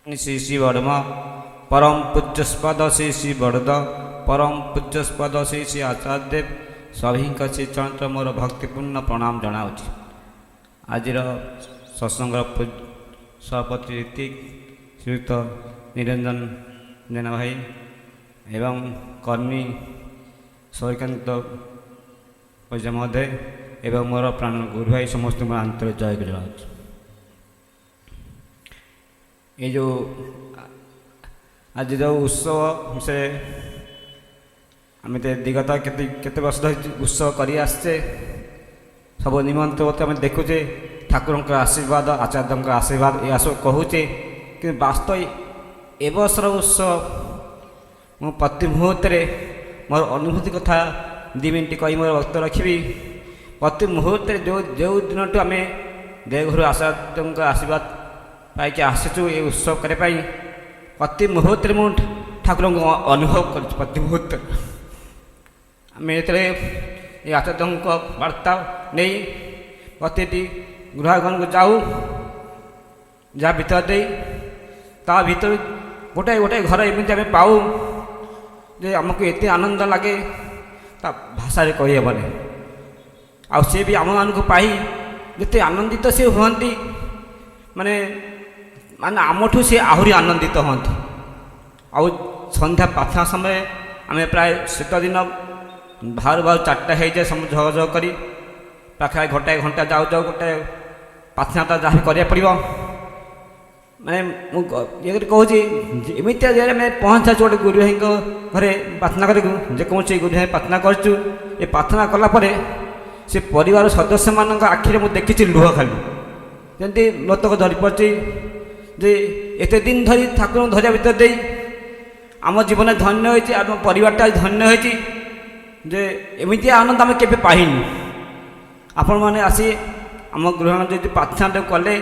श्री श्री वर्मा परम पूज्यस्पद श्री श्री बड़द परम पूज्यस्पद श्री श्री आचार्य देव सभी श्री चरण मोर भक्तिपूर्ण प्रणाम जनाऊँच। आज सत्संग सभापति ऋतिक श्रीयुक्त निरंजन जेना भाई एवं कर्मी सूर्यकांत पैजा महोदय एवं मोर प्राण गुरु भाई समस्त मोर आंतरिक जय जनाऊँ। ये जो आज जो उत्सव से आम दिगत केते वर्ष उत्सव कर सब निमंत्रण मत आम देखुचे ठाकुर आशीर्वाद आचार्य आशीर्वाद यह सब कहूचे कि वास्तव ए वर्षर उत्सव मु प्रति मुहूर्त मोर अनुभूति कथा 2 मिनट कही मोर वक्त रखी। प्रति मुहूर्त जो जो दिन आम देवघर आचार्य आशीर्वाद पाई आसचु ये उत्सव करने प्रति मुहूर्त मुझे ठाकुर को अनुभव कर प्रति मुहूर्त आम ये आचार्य वार्ता नहीं प्रति गृहगण को जाऊ जहाँ भीतर दे ता भीतर गोटे गोटे घर एमती आम पाऊ जे आमको एत आनंद लगे ता भाषा कहीहबनी आ सी भी आम मान पाई जिते आनंदित सी हुंती माने माने आमठू सी आहरी आनंदित हमें आउ संध्या प्रार्थना समय आम प्राय शीत दिन बाहर बाहर 4टा हो जाए सब झग झग कर पाखे घंटा घंटा जाऊ जाऊ गोटे प्रार्थना तो जहाँ करा पड़ो मैंने ये कहूँ एमती आम पहुँचा गोटे गुरु भाई घरे प्रार्थना करूँ जेकोसी गुरु भाई प्रार्थना करूँ ये प्रार्थना कलापर से परिवार सदस्य मान आखिरी मुझे देखी लुह खाली जमी लोतक धरी पड़ी जे एत दिन धरी ठाकुर धरिया भीतर दे आम जीवन धन्य होती आम परिवारटा धन्य होती जे एमती आनंद आम के पाइनु आपण मैंने आसी आम गृह जो प्रार्थना कले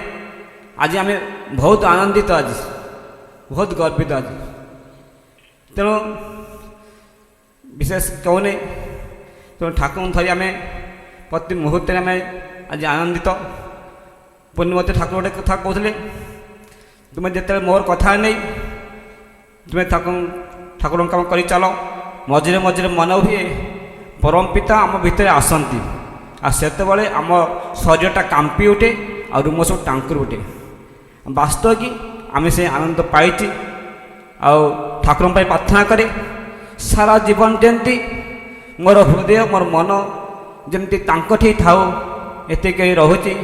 आज आम बहुत आनंदित आज बहुत गर्वित आज तेणु विशेष कहूनी तेणु ठाकुर धरी आम प्रति मुहूर्त आम आज आनंदित पुण्य मत ठाकुर गोटे कथा कहते तुम्हें जिते मोर कथा नहीं तुम्हें ठाकुर काम कर चल मझे मझे मन हुए परम पिता आम भितर आसती आते आम शरीरटा कांपी उठे और रूम सब टांकुर उठे वास्तव कि आम से आनंद पाई ठाकुर प्रार्थना करे सारा जीवन जमती मोर हृदय मोर मन जमती तांकठी थाऊ एत रोचे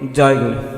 जय गुरु।